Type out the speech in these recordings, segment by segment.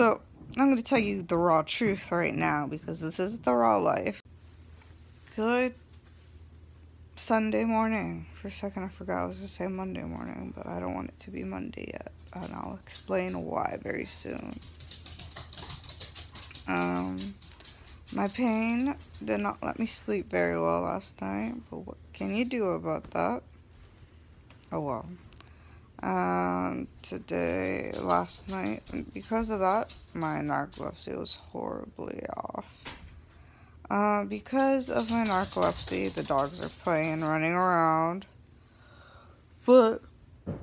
So, I'm going to tell you the raw truth right now because this is the raw life. Good Sunday morning. For a second I forgot I was going to say Monday morning, but I don't want it to be Monday yet. And I'll explain why very soon. My pain did not let me sleep very well last night, but what can you do about that? Oh well. Last night, because of that, my narcolepsy was horribly off. Because of my narcolepsy, the dogs are playing, running around, but let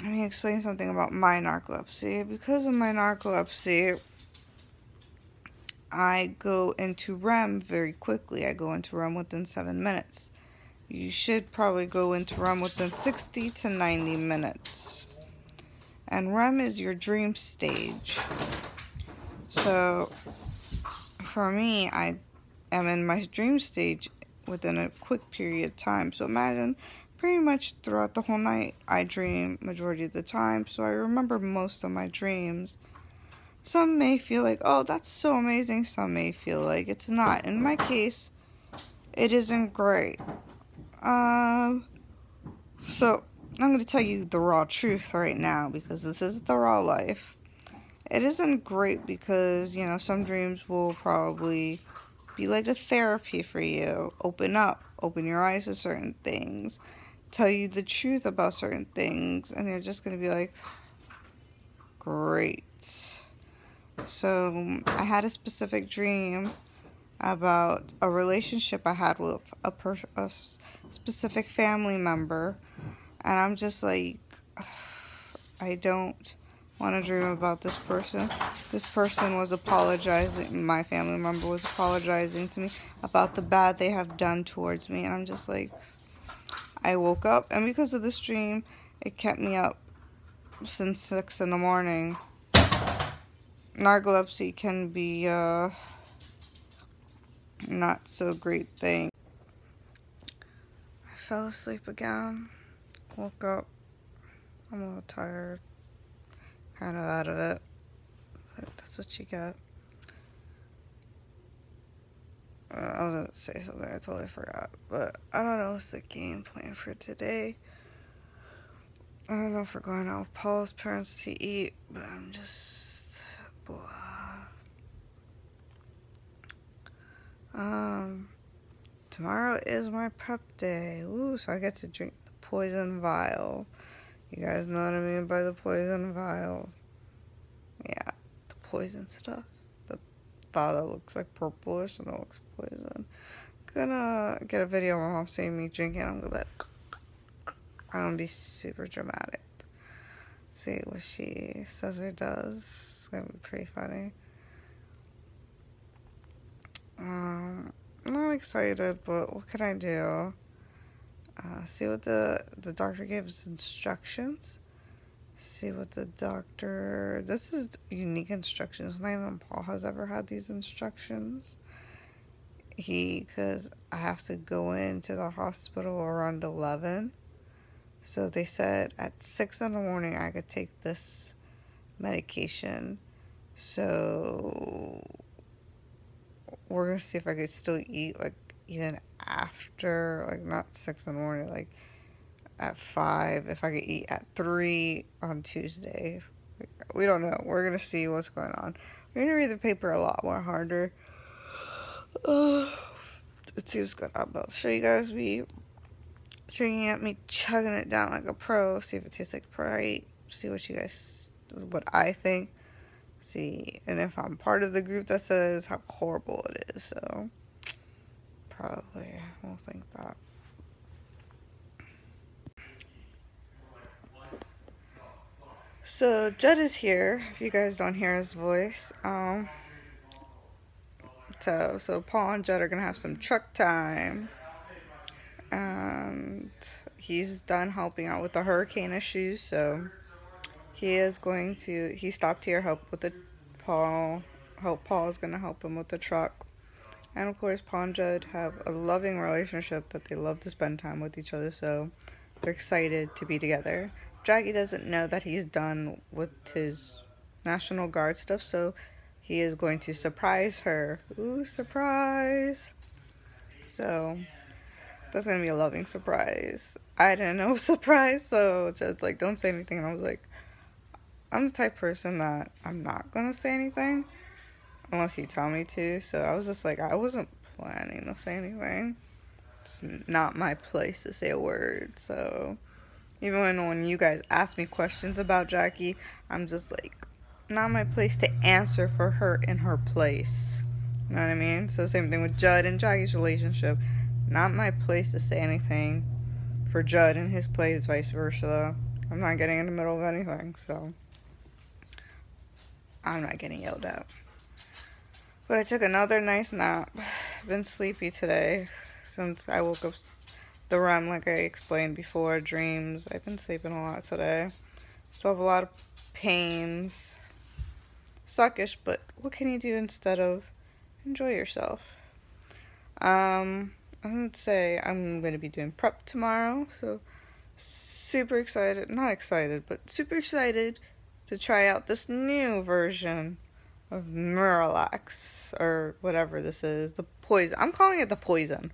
me explain something about my narcolepsy. Because of my narcolepsy, I go into REM very quickly. I go into REM within 7 minutes. You should probably go into REM within 60 to 90 minutes. And REM is your dream stage. So, for me, I am in my dream stage within a quick period of time. So imagine, pretty much throughout the whole night, I dream majority of the time. So I remember most of my dreams. Some may feel like, oh, that's so amazing. Some may feel like it's not. In my case, it isn't great. So, I'm going to tell you the raw truth right now because this is the raw life. It isn't great because, you know, some dreams will probably be like a therapy for you. Open up, open your eyes to certain things, tell you the truth about certain things, and you're just going to be like, great. So, I had a specific dream about a relationship I had with a specific family member, and I'm just like, I don't want to dream about this person. This person was apologizing, my family member was apologizing to me about the bad they have done towards me, and I'm just like, I woke up, and because of this dream, it kept me up since 6 in the morning. Narcolepsy can be not so great thing. I fell asleep again, woke up, I'm a little tired, kind of out of it, but that's what you get. I was gonna say something, I totally forgot, but I don't know what's the game plan for today. I don't know if we're going out with Paul's parents to eat, but I'm just blah. Tomorrow is my prep day. Ooh, so I get to drink the poison vial. You guys know what I mean by the poison vial? Yeah, the poison stuff. The vial that looks like purplish and it looks poison. Gonna get a video of my mom seeing me drinking. I'm gonna be super dramatic. See what she says or does. It's gonna be pretty funny. I'm not excited, but what can I do? See what the doctor gave us instructions. See what the doctor... This is unique instructions. Not even Paul has ever had these instructions. Because I have to go into the hospital around 11. So they said at 6 in the morning I could take this medication. So we're going to see if I could still eat, like, even after, like, not 6 in the morning, like, at 5, if I could eat at 3 on Tuesday. We don't know. We're going to see what's going on. We're going to read the paper a lot more harder. Let's see what's going on. I'll show you guys me drinking it, me chugging it down like a pro. See if it tastes like Sprite. See what I think. See, and if I'm part of the group that says how horrible it is, so probably we'll think that. So Judd is here. If you guys don't hear his voice, so Paul and Judd are gonna have some truck time, and he's done helping out with the hurricane issues, so he stopped here, Paul is gonna help him with the truck. And of course, Paul and Judd have a loving relationship that they love to spend time with each other, so They're excited to be together. Jackie doesn't know that he's done with his National Guard stuff, so he is going to surprise her. Ooh, surprise! So that's gonna be a loving surprise. I didn't know it was a surprise, so just like, don't say anything. And I was like, I'm the type of person that I'm not gonna say anything unless you tell me to. So I was just like, I wasn't planning to say anything. It's not my place to say a word. So even when you guys ask me questions about Jackie, I'm just like, not my place to answer for her in her place. You know what I mean? So same thing with Judd and Jackie's relationship. Not my place to say anything for Judd and his place, vice versa. I'm not getting in the middle of anything, so I'm not getting yelled at. But I took another nice nap. I've been sleepy today since I woke up. The REM, like I explained before, dreams. I've been sleeping a lot today. Still have a lot of pains. Suckish, but what can you do instead of enjoy yourself? I would say I'm going to be doing prep tomorrow, so super excited. Not excited, but super excited to try out this new version of Miralax, or whatever this is. The poison. I'm calling it the poison.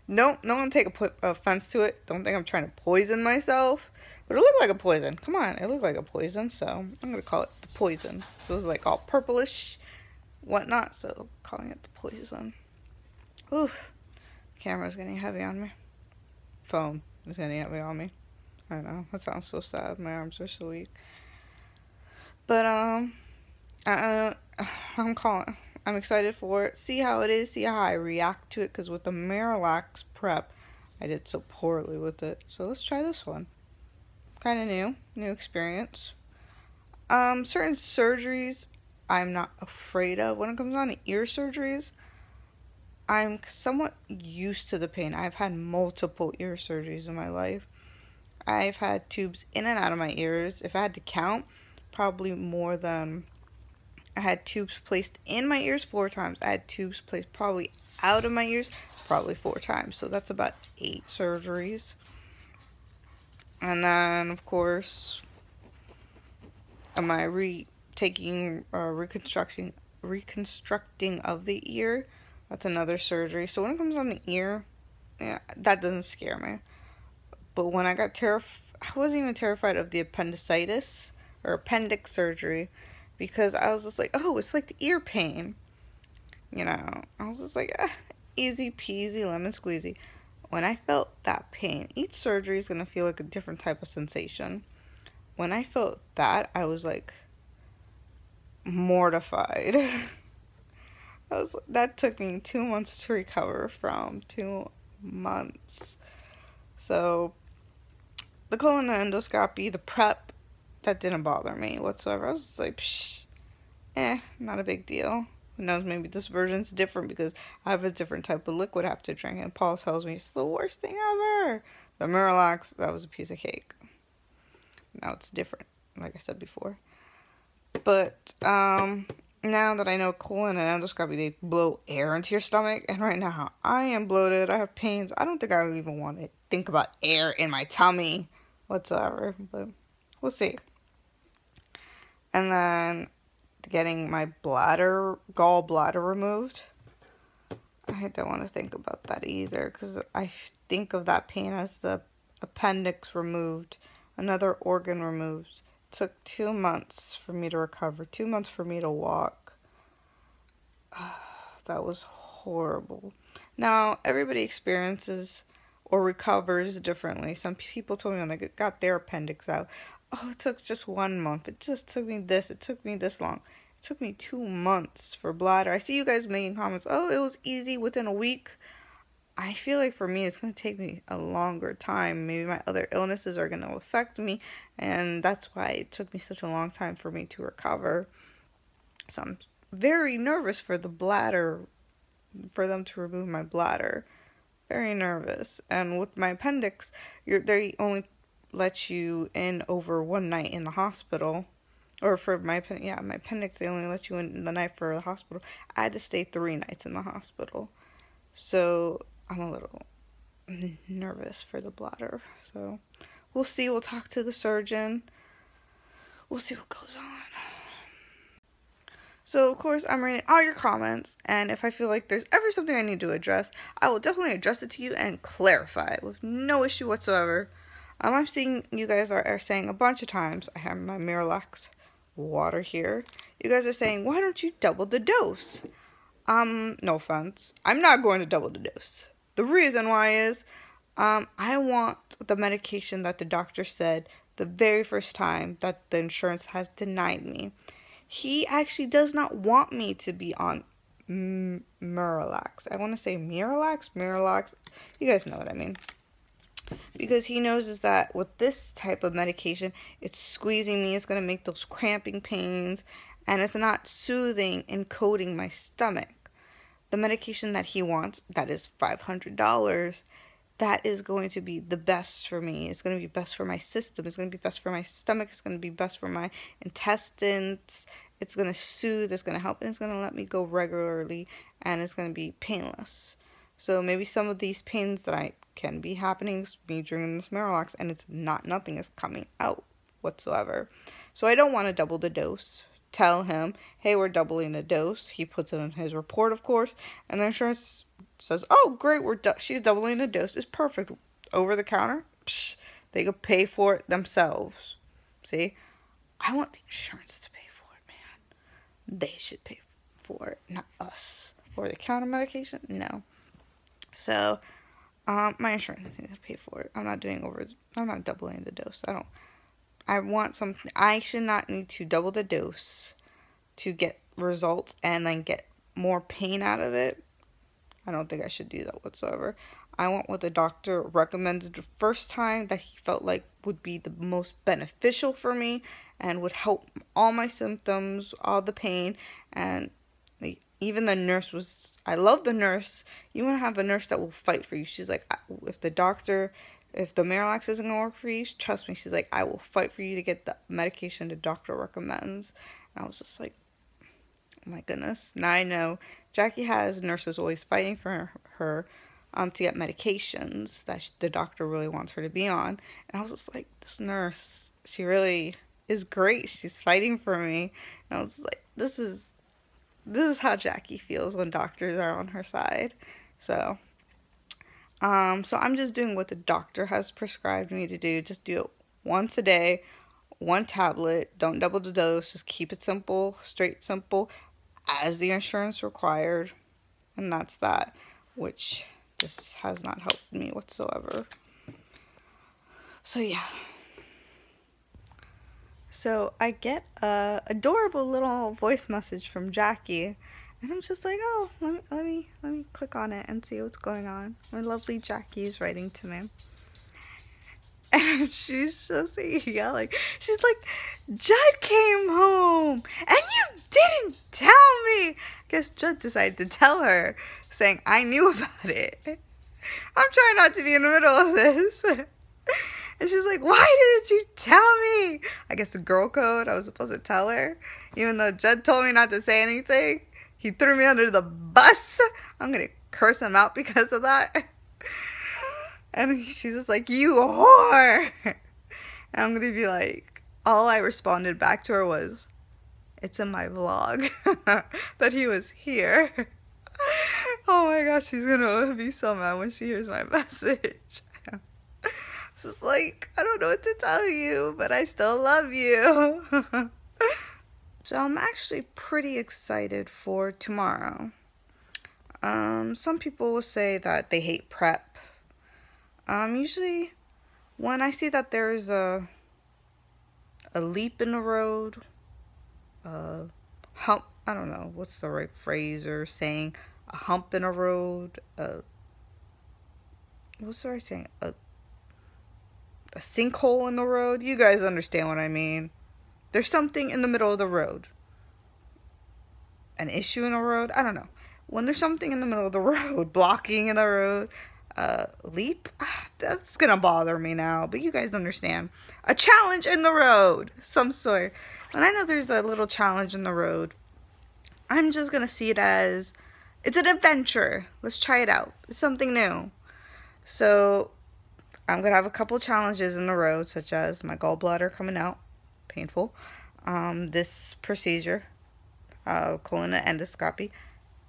No one take offense to it. Don't think I'm trying to poison myself. But it looked like a poison. Come on, it looked like a poison, so I'm going to call it the poison. So it was like all purplish, whatnot, so calling it the poison. Oof. Camera's getting heavy on me. Phone is getting heavy on me. I know, that sounds so sad. My arms are so weak. But, I'm excited for it. See how it is. See how I react to it. Because with the Miralax prep, I did so poorly with it. So let's try this one. Kind of new experience. Certain surgeries I'm not afraid of. When it comes on to ear surgeries, I'm somewhat used to the pain. I've had multiple ear surgeries in my life. I've had tubes in and out of my ears. If I had to count, probably more than... I had tubes placed in my ears 4 times. I had tubes placed probably out of my ears probably 4 times. So that's about 8 surgeries. And then, of course, am I reconstructing of the ear? That's another surgery. So when it comes on the ear, yeah, that doesn't scare me. But when I got terrified, I wasn't even terrified of the appendicitis or appendix surgery, because I was just like, oh, it's like the ear pain. You know, I was just like, easy peasy, lemon squeezy. When I felt that pain, each surgery is going to feel like a different type of sensation. When I felt that, I was like mortified. That took me 2 months to recover from. 2 months. So the colon endoscopy, the prep, that didn't bother me whatsoever. I was just like, not a big deal. Who knows, maybe this version's different because I have a different type of liquid I have to drink, and Paul tells me it's the worst thing ever. The Miralax, that was a piece of cake. Now it's different, like I said before. But now that I know colon and endoscopy, they blow air into your stomach, and right now I am bloated. I have pains. I don't think I even want to think about air in my tummy whatsoever, but we'll see. And then getting my gallbladder removed. I don't want to think about that either, because I think of that pain as the appendix removed, another organ removed. It took 2 months for me to recover, 2 months for me to walk. That was horrible. Now, everybody experiences or recovers differently. Some people told me when they got their appendix out, oh, it took just 1 month. It just took me this. It took me this long. It took me 2 months for bladder. I see you guys making comments, oh, it was easy within a week. I feel like for me, it's going to take me a longer time. Maybe my other illnesses are going to affect me, and that's why it took me such a long time for me to recover. So I'm very nervous for the bladder, for them to remove my bladder. Very nervous. And with my appendix, they only let you in over 1 night in the hospital. Or for my appendix, they only let you in the night for the hospital. I had to stay 3 nights in the hospital. So I'm a little nervous for the bladder. So we'll see. We'll talk to the surgeon. We'll see what goes on. So, of course, I'm reading all your comments, and if I feel like there's ever something I need to address, I will definitely address it to you and clarify it with no issue whatsoever. I'm seeing you guys are saying a bunch of times, I have my Miralax water here. You guys are saying, why don't you double the dose? No offense. I'm not going to double the dose. The reason why is, I want the medication that the doctor said the very first time that the insurance has denied me. He actually does not want me to be on Miralax. I want to say Miralax. You guys know what I mean. Because he knows is that with this type of medication, it's squeezing me. It's going to make those cramping pains. And it's not soothing and coating my stomach. The medication that he wants, that is $500, that is going to be the best for me. It's going to be best for my system. It's going to be best for my stomach. It's going to be best for my intestines. It's going to soothe. It's going to help. And it's going to let me go regularly. And it's going to be painless. So maybe some of these pains that can be happening is me drinking this Miralax. And it's not, nothing is coming out whatsoever. So I don't want to double the dose. Tell him, hey, we're doubling the dose. He puts it in his report, of course. And the insurance says, oh, great, she's doubling the dose. It's perfect. Over the counter, psh, they could pay for it themselves. See? I want the insurance to pay for it, man. They should pay for it, not us. Over the counter medication? No. So, my insurance needs to pay for it. I'm not doubling the dose. I should not need to double the dose to get results and then get more pain out of it. I don't think I should do that whatsoever. I want what the doctor recommended the first time that he felt like would be the most beneficial for me and would help all my symptoms, all the pain, and even the nurse was, I love the nurse. You want to have a nurse that will fight for you. She's like, if the Miralax isn't going to work for you, trust me, she's like, I will fight for you to get the medication the doctor recommends. And I was just like, oh my goodness. Now I know Jackie has nurses always fighting for her to get medications that the doctor really wants her to be on. And I was just like, this nurse, she really is great. She's fighting for me. And I was like, this is how Jackie feels when doctors are on her side. So I'm just doing what the doctor has prescribed me to do. Just do it once a day, one tablet. Don't double the dose. Just keep it simple, straight simple, as the insurance required. And that's that, which this has not helped me whatsoever. So yeah. So I get a adorable little voice message from Jackie. And I'm just like, oh, let me click on it and see what's going on. My lovely Jackie is writing to me. And she's just yelling. She's like, Judd came home and you didn't tell me. I guess Judd decided to tell her, saying I knew about it. I'm trying not to be in the middle of this. And she's like, why didn't you tell me? I guess the girl code, I was supposed to tell her. Even though Judd told me not to say anything. He threw me under the bus. I'm going to curse him out because of that. And she's just like, you whore. And I'm going to be like, all I responded back to her was, it's in my vlog that he was here. Oh my gosh, she's going to be so mad when she hears my message. It's just like, I don't know what to tell you, but I still love you. So I'm actually pretty excited for tomorrow. Some people will say that they hate prep. Usually when I see that there's a leap in the road, hump, I don't know what's the right phrase or saying, a hump in a road, what's the right saying, a sinkhole in the road. You guys understand what I mean. There's something in the middle of the road. An issue in the road. I don't know. When there's something in the middle of the road, blocking in the road, leap, that's gonna bother me now. But you guys understand. A challenge in the road, some sort. When I know there's a little challenge in the road, I'm just gonna see it as, it's an adventure. Let's try it out. It's something new. So I'm going to have a couple challenges in a row, such as my gallbladder coming out, painful, this procedure, colon endoscopy,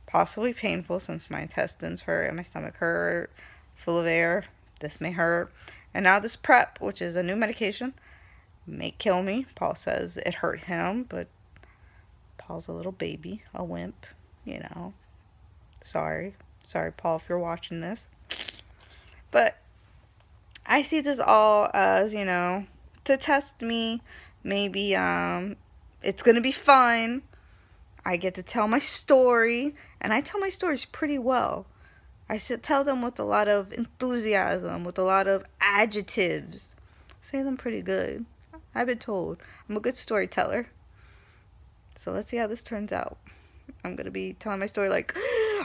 possibly painful since my intestines hurt and my stomach hurt, full of air, this may hurt, and now this prep, which is a new medication, may kill me. Paul says it hurt him, but Paul's a little baby, a wimp, you know. Sorry, Paul, if you're watching this. But I see this all as, you know, to test me. Maybe it's gonna be fun. I get to tell my story, and I tell my stories pretty well. I should tell them with a lot of enthusiasm, with a lot of adjectives. Say them pretty good. I've been told I'm a good storyteller. So let's see how this turns out. I'm gonna be telling my story like,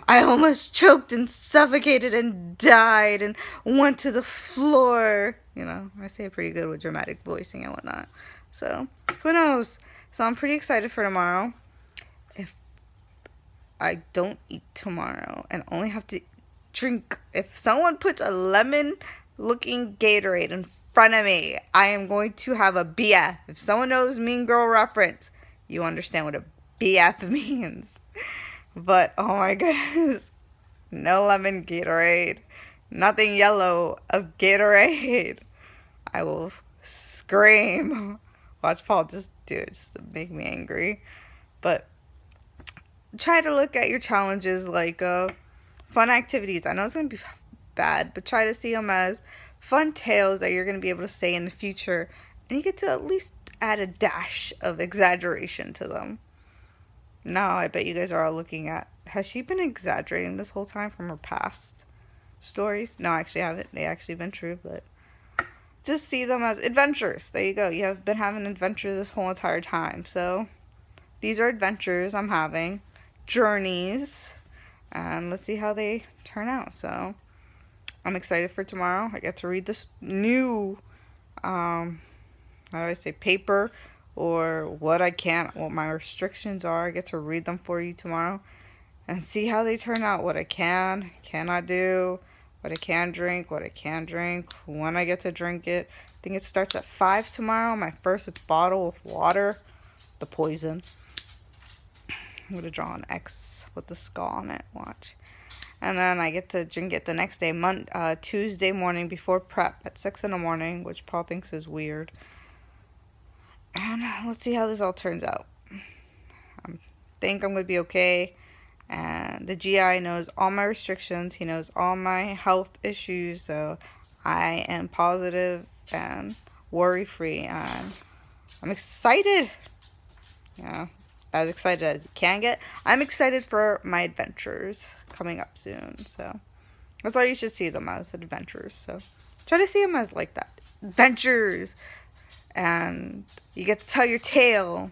I almost choked and suffocated and died and went to the floor. You know, I say it pretty good with dramatic voicing and whatnot. So, who knows? So I'm pretty excited for tomorrow. If I don't eat tomorrow and only have to drink, if someone puts a lemon-looking Gatorade in front of me, I am going to have a BF. If someone knows Mean Girl reference, you understand what a BF means. But, oh my goodness, no lemon Gatorade, nothing yellow of Gatorade. I will scream. Watch Paul just do it just to make me angry. But try to look at your challenges like fun activities. I know it's going to be bad, but try to see them as fun tales that you're going to be able to say in the future. And you get to at least add a dash of exaggeration to them. Now, I bet you guys are all looking at, has she been exaggerating this whole time from her past stories? No, actually I haven't. They actually been true, but just see them as adventures. There you go. You have been having adventures this whole entire time. So, these are adventures I'm having. Journeys. And let's see how they turn out. So, I'm excited for tomorrow. I get to read this new, how do I say, paper, or what my restrictions are. I get to read them for you tomorrow and see how they turn out, what I cannot do, what I can drink, when I get to drink it. I think it starts at 5 tomorrow, my first bottle of water, the poison. I'm going to draw an X with the skull on it, watch. And then I get to drink it the next day, Tuesday morning before prep at 6 in the morning, which Paul thinks is weird. And let's see how this all turns out. I think I'm going to be okay. And the GI knows all my restrictions. He knows all my health issues. So I am positive and worry-free. And I'm excited. Yeah, as excited as you can get. I'm excited for my adventures coming up soon. So that's all you should see them as, adventures. So try to see them as like that. Adventures. And you get to tell your tale.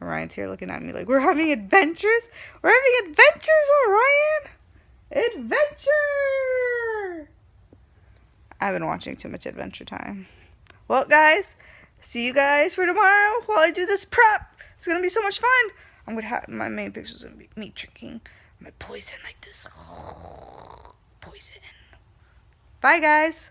Orion's here looking at me like, we're having adventures? We're having adventures, Orion? Adventure! I've been watching too much Adventure Time. Well, guys, see you guys for tomorrow while I do this prep. It's going to be so much fun. I'm going to have, my main picture is going to be me drinking my poison like this. Oh, poison. Bye, guys.